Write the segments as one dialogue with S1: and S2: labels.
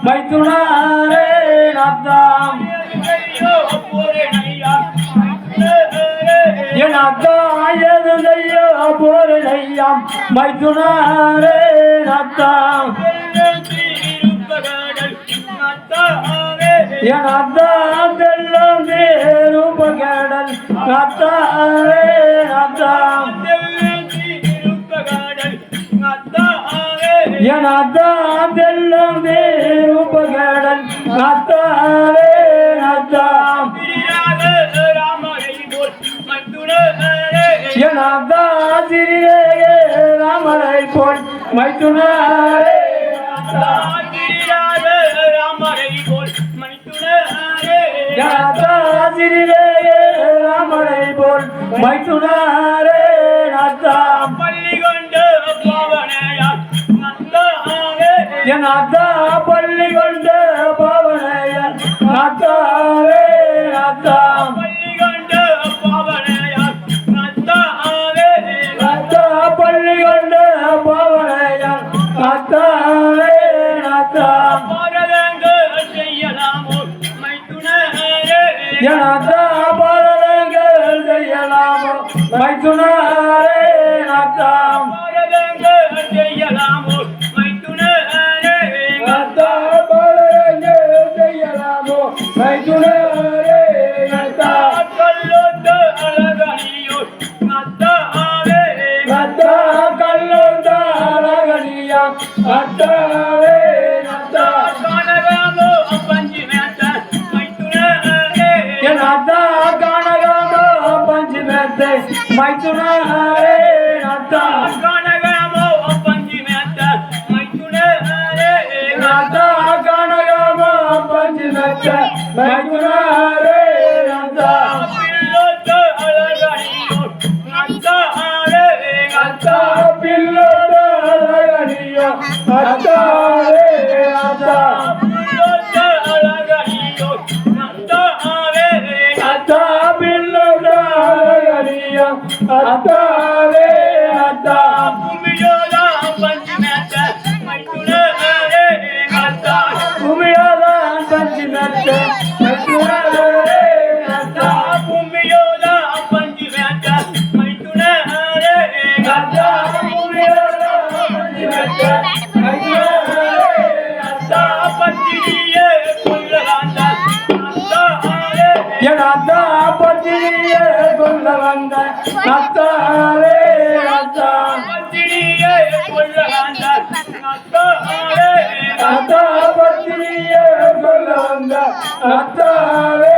S1: மைத்துனாரே நாத்தாம் என் அத்தா எதுதையோ போரையாம் மைத்துனாரே நாத்தாம் என் அத்தா தெல்லாம் தேருபகடல் நாத்தாரே நாத்தாம் என் அத்தா தெல்லாம் தேருபகடல் நாத்தாரே நாத்தாம் என் அத்தா திரியே ராமரை போல் மைத்துனாரே ராமரை போல் மைத்துனாரே நாத்தாம் பள்ளி கொண்டு பாவனையார் என் அத்தா பள்ளி கொண்டு பாவனையார் நாத்தாவே நாத்தாம் பள்ளி கொண்டு பாவனையார் நாத்தாவே நாத்தா பள்ளி கொண்டு பாவனையார் நாத்தாவே நாத்தாம் நாத்தா பாரதங்கள் செய்யலாமோ மைத்துனாரே நாத்தாம் செய்யலாமோ மைத்துனாரே நாத்தா பாரதங்கள் செய்யலாமோ மைத்துனாரே நாத்தா கல்லொண்டு அழகனியோ நாத்தாவே நாத்தா கல்லொண்டு அழகனியா நாத்தாவே நாத்தா கனகாமோ பஞ்சி நாத்தா கனகாமோ பஞ்சிமேத்தை மைத்துனாரே நாத்தா கனகாமோ பஞ்சிமேத்தை மைத்துனாரே நாத்தா கனகாமோ பஞ்சிமேத்தை மைத்துனாரே நாத்தா பில்லோட்டு அழகனியோ நாத்தாரே நாத்தா பில்லோட்டு அழகனியோ நாத்தாரே நாத்தா பில்லோட்டு அழகனியோ நாத்தாரே அத்தா பில்லோடாரியா அத்தாவே அத்தா குமியோதா பஞ்சிமேத்த மைத்துனாரே அத்தா குமியோதா பஞ்சிமேத்த மைத்துனாரே அத்தா குமியோதா பஞ்சிமேத்த மைத்துனாரே அத்தா குமியோதா பஞ்சிமேத்த மைத்துனாரே அத்தா பஞ்சியே புல்லகாந்தா என் அத்தா பத்திரியே கொள்ள வந்த அத்தாரே அத்தா பத்திரியே கொள்ள வந்த அத்தாரே அத்தா பத்திரியே கொள்ள வந்த அத்தாரே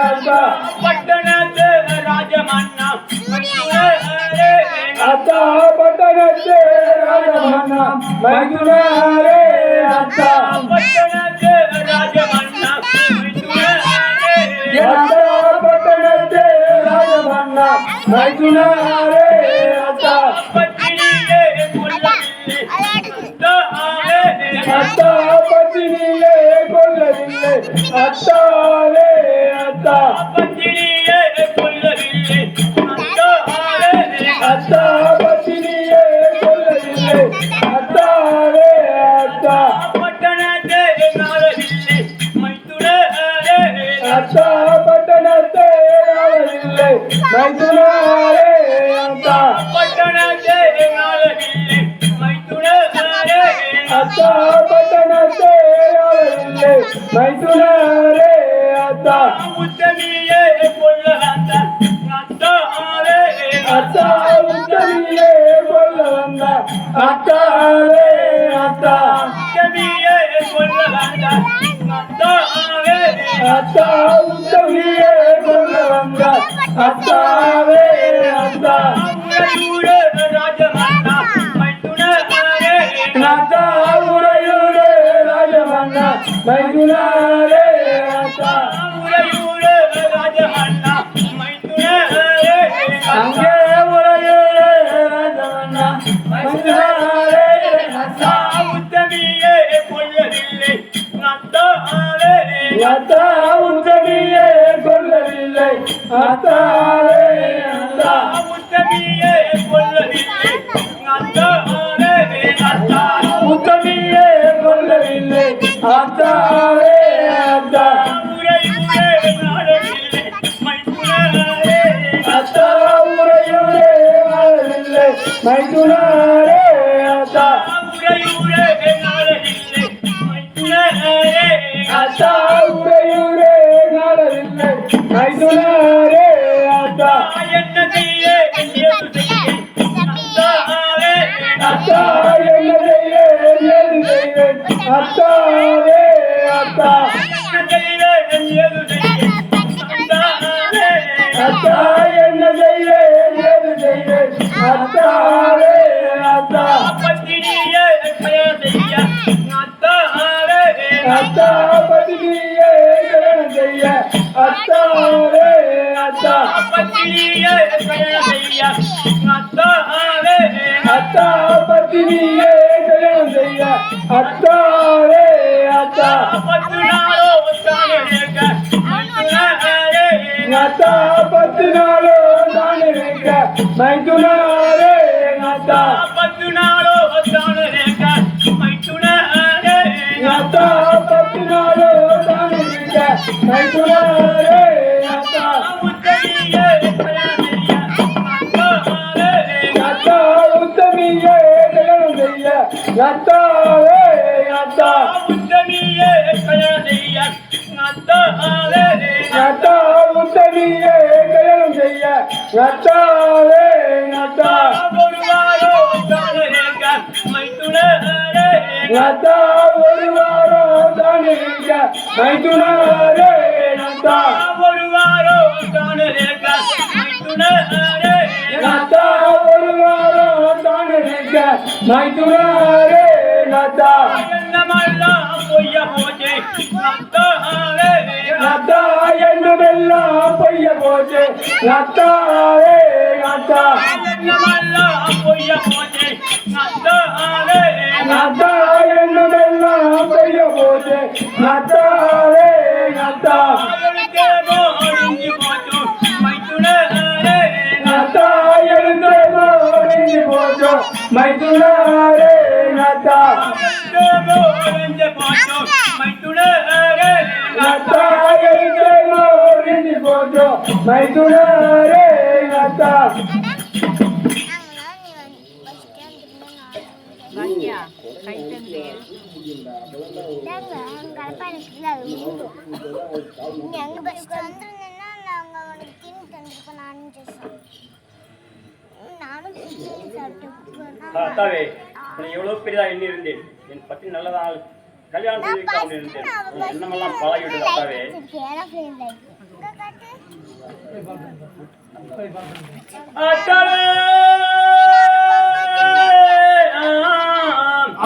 S1: அத்தா பட்டணத்து ராஜமன்னா மைத்துனாரே அத்தா பட்டணத்து ராஜமன்னா மைத்துனாரே அத்தா பட்டணத்து ராஜமன்னா அத்தா பட்டணத்து ராஜமன்னா மைத்துனாரே அத்தா பத்தினியே கொல்லவில்லை அத்தா பத்தினியே கொல்லவில்லை அத்தாவே அத்தா பத்தினியே கொல்லவில்லை அத்தாவே அத்தா பத்தினியே கொல்லவில்லை அத்தாவே அத்தா
S2: உத்தமியே கொல்ல வந்தார் அத்தாவே
S1: அத்தா உத்தமியே கொல்ல வந்தார் அத்தாவே அத்தா
S2: உறையூரு ராஜமன்னா மைத்துனரே
S1: அத்தா உறையூரு ராஜமன்னா மைத்துனரே அத்தா
S2: உறையூரு ராஜமன்னா மைத்துனரே
S1: அங்கே உறையூரு ராஜமன்னா மைத்துனரே அத்தா
S2: உத்தமியே கொல்லவில்லை அத்தாவே
S1: அத்தா உத்தமியே கொல்லவில்லை அத்தாவே அத்தா
S2: உத்தமியே கொல்லவில்லை அத்தாவே அத்தா
S1: உத்தமியே கொல்லவில்லை அத்தாவே அத்தா
S2: உறையூரே நாடவில்லை மைத்துனரே
S1: அத்தா உறையூரே வாழவில்லை மைத்துனரே அத்தா
S2: உறையூரே நாடவில்லை மைத்துனரே
S1: அத்தா உறையூரே நாடவில்லை மைத்துனரே அத்தா
S2: என்ன செய்ய ஏது செய்ய அத்தாவே
S1: அத்தா என்ன செய்வேன் ஏது செய்வேன் அத்தாவே அத்தா
S2: என்ன செய்ய ஏது செய்ய அத்தாவே
S1: அத்தா என்ன செய்வேன் ஏது செய்வேன் அத்தாவே அத்தா
S2: பத்தினியே கய செய்ய அத்தாவே
S1: அத்தா பத்தினியே கல்யாணம் செய்ய அத்தாவே அத்தா
S2: பத்தினியே கய செய்ய அத்தாவே
S1: அத்தா பத்தினியே கல்யாணம் செய்ய அத்தாவே அத்தா
S2: பத்து நாளோ தானேக மைத்துனரே
S1: அத்தா 10 நாளோ தானே வைக்க மைத்துனரே அத்தா
S2: பத்து நாளோ தானேக மைத்துனரே
S1: அத்தா 10 நாளோ தானே வைக்க மைத்துனரே அத்தா
S2: உத்தமியே கய செய்ய அத்தாவே
S1: அத்தா உத்தமியே கல்யாணம் செய்ய அத்தாவே அத்தா
S2: உத்தமியே கய செய்ய அத்தாவே
S1: அத்தா உத்தமியே கல்யாணம் செய்ய அத்தாவே அத்தா
S2: ஒரு வாரோ தானேக மைத்துனரே
S1: அத்தா ஒரு வாரம் தானே வைக்க மைத்துனரே அத்தா
S2: ஒரு வாரோ தானேக மைத்துனரே
S1: அத்தா ஒரு வாரம் தானே வைக்க மைத்துனரே அத்தா
S2: என்னமெல்லாம் பொய்ய போச்சே அத்தாவே
S1: அத்தா என்னமெல்லாம் பொய்ய போச்சு அத்தாவே அத்தா
S2: என்னமெல்லாம் பொய்ய போச்சே அத்தாவே
S1: அத்தா என்னமெல்லாம் பொய்ய போச்சு அத்தாவே அத்தா
S2: ஆயனுக்கேமோ அழிஞ்சு போச்சு மைத்துனரே
S1: அத்தா எழுந்தேமோ நீங்கி போச்சு மைத்துனரே அத்தா
S2: ஆயனுக்கேமோ அழிஞ்சு போச்சு மைத்துனரே
S1: அத்தா எழுந்தேமோ நீங்கி போச்சு மைத்துனரே அத்தா
S2: அத்தாவே நான் எவ்வளவு பெரிதா எண்ணி இருந்தேன் என் பற்றி நல்லதா கல்யாணம் செய்து வைக்க அப்படின்னு இருந்தேன் என்னமெல்லாம் பழகிவிட்டது அத்தாவே அத்தாவே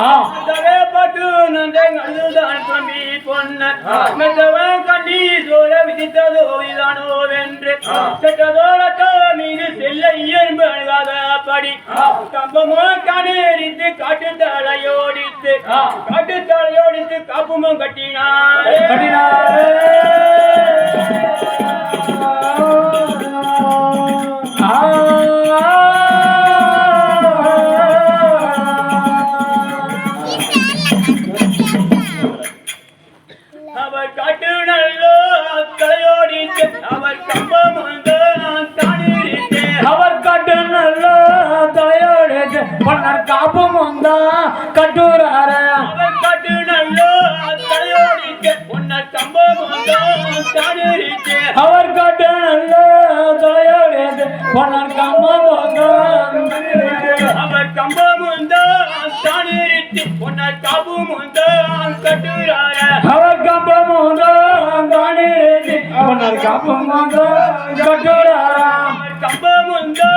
S2: அத்தாவே பட்டு நன்றே அழுதான் தம்பி பொன்ன மெத்தவன் கண்டி சோழ விதித்ததோ இதானோ வென்று செட்டதோட மீது செல்ல இயல்பு அழுகாத படி கம்பமோ கணேறித்து காட்டு தலையோடித்து காப்புமும் கட்டினார் அவர் காட்டு நல்லோ தலையோடித்து அவர் கம்பம்
S1: அவர் கட்டு நல்ல தலையோடு பொன்னர் காப்பும் வந்தா கட்டுறார
S2: அவர் காட்டு நல்லோ தலையோடித்து பொன்னர் கம்பம்
S1: அவர் கட்டு நல்ல தலையோடு பொன்னர் காப்பும் வந்தா
S2: அவர் கம்பம் உன்னால் காப்பும் உண்டோ கட்டுறார
S1: அவர் கம்பம் உண்டோ காணிரேதி உன்னால் காப்பும் உண்டோ கட்டுறாராம்
S2: கம்பம் உண்டோ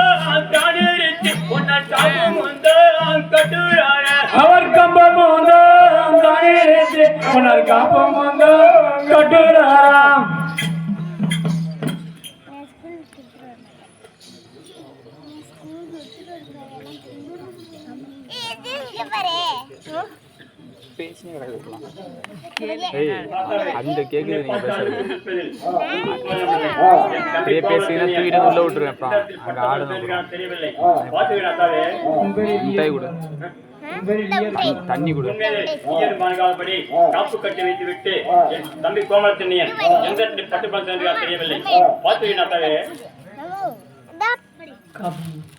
S2: காணிருச்சு உன்னால் காப்பும் உண்டோ கட்டுறார
S1: அவர் கம்பம் உண்டோ காணிரேதி உன்னால் காப்பும் உண்டோ கட்டுறாராம்
S3: அந்த கேக்குது நீங்க அப்படியே பேசுறீங்கன்னா தூக்கிட்டு உள்ள விட்டுருவேன் அப்புறம் அங்க ஆடணும்
S2: தெரியவில்லை பார்த்துக்கிறாத்தாவே
S3: முட்டாய் கொடு தண்ணி கொடு
S2: மாநிலப்படி காப்பு கட்டி வைத்து விட்டு என் தம்பி கோமலத்தண்ணியன் எந்த பட்டு பழம் தெரியவில்லை பார்த்துக்கிறாத்தாவே
S4: Kamu.